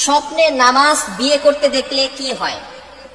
স্বপ্নে নামাজ বিয়ে করতে দেখলে কি হয়?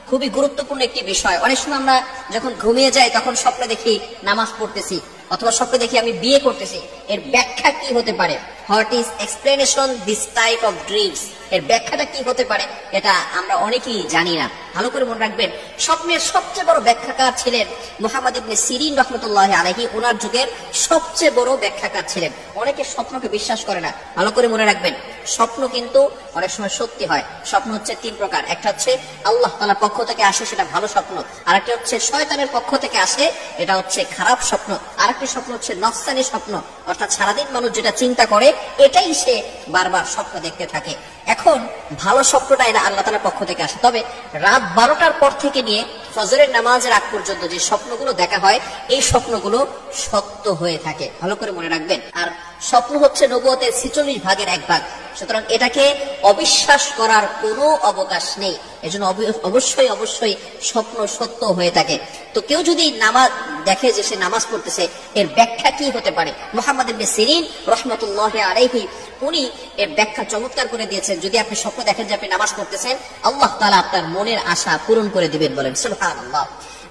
খুবই গুরুত্বপূর্ণ একটি বিষয়। অনেক সময় আমরা যখন ঘুমিয়ে যাই তখন স্বপ্নে দেখি নামাজ পড়তেছি, অথবা স্বপ্নে দেখি আমি বিয়ে করতেছি। এর ব্যাখ্যা কি হতে পারে? What is explanation this type of dreams? এর ব্যাখ্যাটা কি হতে পারে এটা আমরা অনেকেই জানি না। ভালো করে মনে রাখবেন, স্বপ্নের সবচেয়ে বড় ব্যাখ্যাকার ছিলেন মুহাম্মদ ইবনে সিরিন রাহমাতুল্লাহি আলাইহি। ওনার যুগের সবচেয়ে বড় ব্যাখ্যাকার ছিলেন। অনেকে স্বপ্নকে বিশ্বাস করে না। ভালো করে মনে রাখবেন, স্বপ্ন কিন্তু অনেক সময় সত্যি হয়। স্বপ্ন হচ্ছে তিন প্রকার। একটা হচ্ছে আল্লাহ তাআলার পক্ষ থেকে আসে, সেটা ভালো স্বপ্ন। আরেকটা হচ্ছে শয়তানের পক্ষ থেকে আসে, এটা হচ্ছে খারাপ স্বপ্ন। আরেকটি স্বপ্ন হচ্ছে নফসানি স্বপ্ন, অর্থাৎ সারাদিন মানুষ যেটা চিন্তা করে এটাই সে বারবার স্বপ্ন দেখতে থাকে। এখন ভালো স্বপ্নটা এটা আল্লাহ তাআলার পক্ষ থেকে আসে। তবে রাত 12টার পর থেকে নিয়ে ফজরের নামাজের আগ পর্যন্ত যে স্বপ্নগুলো দেখা হয়, এই স্বপ্নগুলো সত্য হয়ে থাকে। ভালো করে মনে রাখবেন। আর স্বপ্ন হচ্ছে নবুয়তের 46 ভাগের 1 ভাগ। সুতরাং এটাকে অবিশ্বাস করার কোনো অবকাশ নেই। এজন্য অবশ্যই অবশ্যই স্বপ্ন সত্য হয়ে থাকে। তো কেউ যদি নামাজ দেখে যে সে নামাজ পড়তেছে, এর ব্যাখ্যা কি হতে পারে? মুহাম্মদ ইবনে সিরিন রাহমাতুল্লাহি আলাইহি উনি এর ব্যাখ্যা চমৎকার করে দিয়েছেন। যদি আপনি স্বপ্ন দেখেন যে আপনি নামাজ পড়তেছেন, আল্লাহ তাআলা আপনার মনের আশা পূরণ করে দিবেন। বলেন সুবহানাল্লাহ।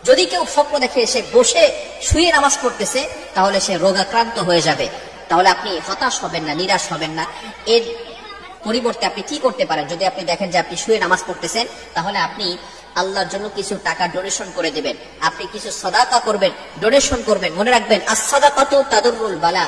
যদি কেউ স্বপ্ন দেখে সে বসে শুয়ে নামাজ পড়তেছে, তাহলে সে রোগাক্রান্ত হয়ে যাবে। তাহলে আপনি হতাশ হবেন না, নিরাশ হবেন না। এর পরিবর্তে আপনি কি করতে পারেন? যদি আপনি দেখেন যে আপনি শুয়ে নামাজ পড়তেছেন, তাহলে আপনি আল্লাহর জন্য কিছু টাকা ডোনেশন করে দিবেন। আপনি কিছু সাদাকা করবেন, ডোনেশন করবেন। মনে রাখবেন, আস-সাদাকাতু তাদুররুল বালা।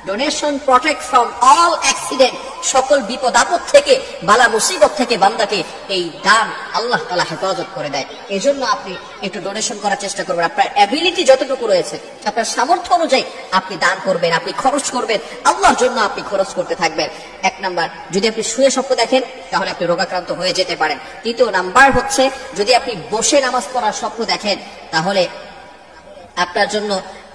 Donation protect from all accident. সকল বিপদ আপদ থেকে, বালা মুসিবত থেকে বান্দাকে এই দান আল্লাহ তাআলা হেফাজত করে দেয়। এজন্য আপনি একটু ডোনেশন করার চেষ্টা করবেন। আপনার অ্যাবিলিটি যতটুকু রয়েছে, আপনার সামর্থ্য অনুযায়ী আপনি দান করবেন, আপনি খরচ করবেন, আল্লাহর জন্য আপনি খরচ করতে থাকবেন। 1 নাম্বার, যদি আপনি শুয়ে স্বপ্ন দেখেন তাহলে আপনি রোগাক্রান্ত হয়ে যেতে পারেন। 3 নাম্বার হচ্ছে, যদি আপনি বসে নামাজ পড়ার স্বপ্ন দেখেন, তাহলে আপনার জন্য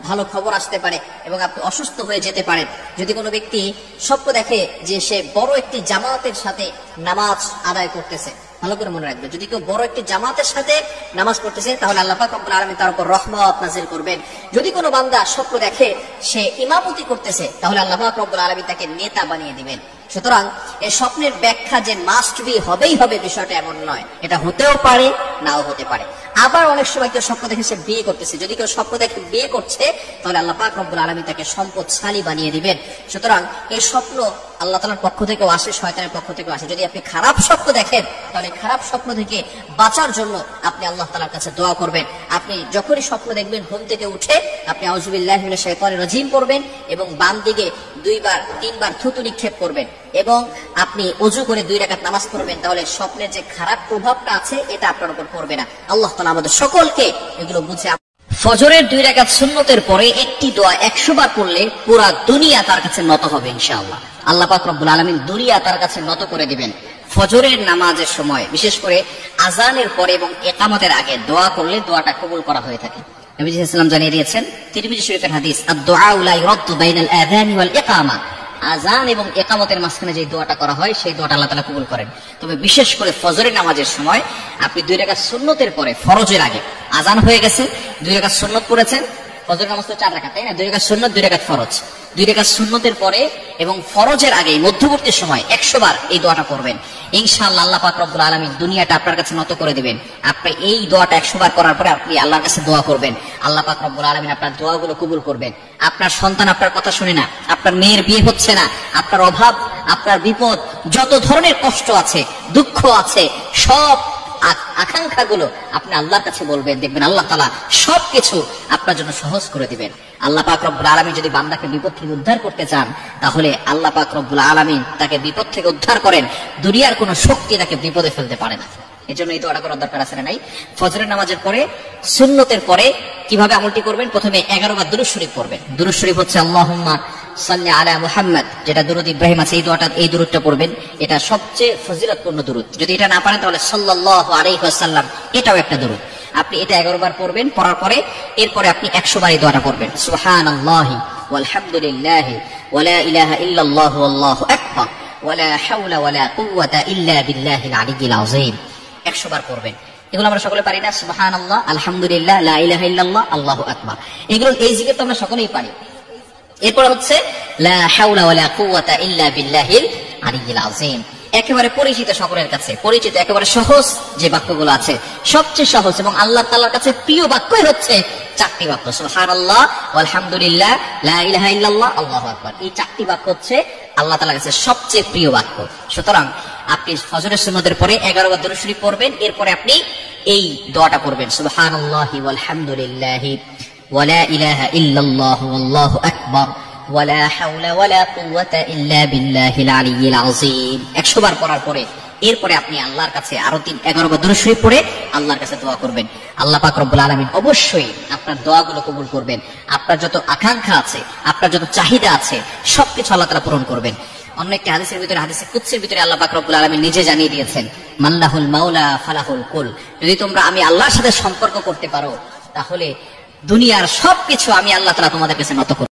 ভালো খবর আসতে পারে এবং আপনি অসুস্থ হয়ে যেতে পারেন। যদি কোনো ব্যক্তি স্বপ্ন দেখে যে সে বড় একটি জামাতের সাথে নামাজ আদায় করতেছে, ভালো করে মনে রাখবেন, যদি কেউ বড় একটি জামাতের সাথে নামাজ পড়তেছে, তাহলে আল্লাহ পাক রব্বুল আলামিন তার উপর রহমত নাযিল করবেন। যদি কোনো বান্দা স্বপ্ন দেখে সে ইমামতি করতেছে, তাহলে আল্লাহ পাক রব্বুল আলামিন তাকে নেতা বানিয়ে দিবেন। সুতরাং এই স্বপ্নের ব্যাখ্যা যে মাস্ট বি হবেই হবে, বিষয়টা এমন নয়। এটা হতেও পারে, নাও হতে পারে। আবার অনেক সময় কেউ স্বপ্ন দেখে সে বিয়ে করতেছে। যদি কেউ স্বপ্ন দেখে বিয়ে করছে, তাহলে আল্লাহ পাক রব্বুল আলামিন তাকে সম্পদশালী বানিয়ে দিবেন। সুতরাং এই স্বপ্ন আল্লাহ তাআলার পক্ষ থেকেও আসে, শয়তানের পক্ষ থেকেও আসে। যদি আপনি খারাপ স্বপ্ন দেখেন, তাহলে খারাপ স্বপ্ন থেকে বাঁচার জন্য আপনি আল্লাহ তাআলার কাছে দোয়া করবেন। আপনি যখনই স্বপ্ন দেখবেন, ঘুম থেকে উঠে আপনি আউযুবিল্লাহি মিনাশ শাইতানির রাজিম পড়বেন এবং বাম দিকে 2-3 বার থুতু নিক্ষেপ করবেন এবং আপনি ওযু করে 2 রাকাত নামাজ পড়বেন। তাহলে স্বপ্নের যে খারাপ প্রভাবটা আছে, এটা আপনার উপর পড়বে না। আল্লাহ তাআলা আমাদের সকলকে এগুলো বুঝে। ফজরের 2 রাকাত সুন্নতের পরে একটি দোয়া 100 বার পড়লে পুরা দুনিয়া তার কাছে নত হবে ইনশাআল্লাহ। আল্লাহ পাক রব্বুল আলামিন দুনিয়া তার কাছে নত করে দিবেন। ফজরের নামাজের সময়, বিশেষ করে আযানের পরে এবং ইকামতের আগে দোয়া করলে দোয়াটা কবুল করা হয়ে থাকে। নবী সাল্লাল্লাহু আলাইহি ওয়াসাল্লাম জানিয়ে দিয়েছেন, তিরমিজি শরীফের হাদিস, আদ-দুআউ লা ইউরাদ্দু বাইনাল আযানি ওয়াল ইকামা। আযান এবং ইকামতের মাঝখানে যে দোয়াটা করা হয়, সেই দোয়াটা আল্লাহ তাআলা কবুল করেন। তবে বিশেষ করে ফজরের নামাজের সময় আপনি 2 রাকাত সুন্নতের পরে, ফরজের আগে, আযান হয়ে গেছে, 2 রাকাত সুন্নত পড়েছেন। ফজরের নামাজ তো 4 রাকাত, তাই না? 2 রাকাত সুন্নত, 2 রাকাত ফরজ। 2 রাকাত সুন্নতের পরে এবং ফরজের আগে মধ্যবর্তী সময় 100 বার এই দোয়াটা করবেন। ইনশাআল্লাহ আল্লাহ পাক রব্বুল আলামিন দুনিয়াটা আপনার কাছে নত করে দিবেন। আপনি এই দোয়াটা 100 বার করার পরে আপনি আল্লাহর কাছে দোয়া করবেন, আল্লাহ পাক রব্বুল আলামিন আপনার দোয়াগুলো কবুল করবেন। আপনার সন্তান আপনার কথা শুনে না, আপনার মেয়ের বিয়ে হচ্ছে না, আপনার অভাব, আপনার বিপদ, যত ধরনের কষ্ট আছে, দুঃখ আছে, সব আকাঙ্ক্ষাগুলো আপনি আল্লাহর কাছে বলবেন। দেখবেন আল্লাহ তাআলা সবকিছু আপনার জন্য সহজ করে দিবেন। আল্লাহ পাক রব্বুল আলামিন যদি বান্দাকে বিপদ থেকে উদ্ধার করতে চান, তাহলে আল্লাহ পাক রব্বুল আলামিন তাকে বিপদ থেকে উদ্ধার করেন। দুনিয়ার কোনো শক্তি তাকে বিপদে ফেলতে পারে না। এজন্য এই দোয়াটা করার দরকার আছে না নাই? ফজরের নামাজের পরে, সুন্নতের পরে কিভাবে আমলটি করবেন? প্রথমে 11 বার দুরূদ শরীফ পড়বেন। দুরূদ শরীফ হচ্ছে আল্লাহুম্মা সাল্লি আলা মুহাম্মদ, যেটা দুরূদ ইব্রাহিম আছে, এই দুরূদটা পড়বেন। এটা সবচেয়ে ফজিলতপূর্ণ দুরূদ। যদি এটা না পারেন তাহলে সাল্লাল্লাহু আলাইহি ওয়াসাল্লাম, এটাও একটা দুরূদ। আপনি এটা 11 বার পড়বেন। পড়ার পরে এরপরে আপনি 100 বার এই দোয়াটা পড়বেন। সুবহানাল্লাহি ওয়াল হামদুলিল্লাহি ওয়া লা ইলাহা ইল্লাল্লাহু ওয়াল্লাহু আকবার ওয়া লা হাওলা ওয়া লা কুওয়াতা ইল্লা বিল্লাহিল আলিয়্যিল আযীম। 100 বার পড়বেন। এগুলো আমরা সকলে পারি না? সুবহানাল্লাহ, আলহামদুলিল্লাহ, লা ইলাহা ইল্লাল্লাহ, আল্লাহু আকবার। এগুলো, এই জিকির তো আমরা সকলেই পারি। এরপর হচ্ছে লা হাওলা ওয়া লা কুওয়াতা ইল্লা বিল্লাহিল আলিয়্যিল আযীম। একেবারে পরিচিত, সকলের কাছে পরিচিত, একেবারে সহজ যে বাক্যগুলো আছে, সবচেয়ে সহজ এবং আল্লাহ তাআলার কাছে প্রিয় বাক্যই হচ্ছে 4টি বাক্য, সুবহানাল্লাহ, আলহামদুলিল্লাহ, লা ইলাহা ইল্লাল্লাহ, আল্লাহু আকবার। এই 4টি বাক্য হচ্ছে আল্লাহ তাআলার কাছে সবচেয়ে প্রিয় বাক্য। সুতরাং আপনি ফজরের সুন্নতের পরে 11 বার দরুদ শরীফ পড়বেন, এরপরে আপনি এই দোয়াটা পড়বেন, সুবহানাল্লাহি ওয়ালহামদুলিল্লাহি ওয়া লা ইলাহা ইল্লাল্লাহু আল্লাহু আকবার ওয়ালা হাওলা ওয়ালা কুওয়াতা ইল্লা বিল্লাহিল আলিয়্যিল আযীম। 100 বার পড়ার পরে এরপরে আপনি আল্লাহর কাছে আরো 11 বার দরুদ শরীফ পড়ে আল্লাহর কাছে দোয়া করবেন। আল্লাহ পাক রব্বুল আলামিন অবশ্যই আপনার দোয়াগুলো কবুল করবেন। আপনার যত আকাঙ্ক্ষা আছে, আপনার যত চাহিদা আছে, সবকিছু আল্লাহ তাআলা পূরণ করবেন। অন্য একটি হাদিসের ভিতরে, হাদিসে কুদসির ভিতরে আল্লাহ পাক রব্বুল আলামিন নিজে জানিয়ে দিয়েছেন, মাল্লাহুল মাওলা ফালাহুল কুল। যদি তোমরা আমি আল্লাহর সাথে সম্পর্ক করতে পারো, তাহলে দুনিয়ার সবকিছু আমি আল্লাহ তাআলা তোমাদের কাছে নত করব।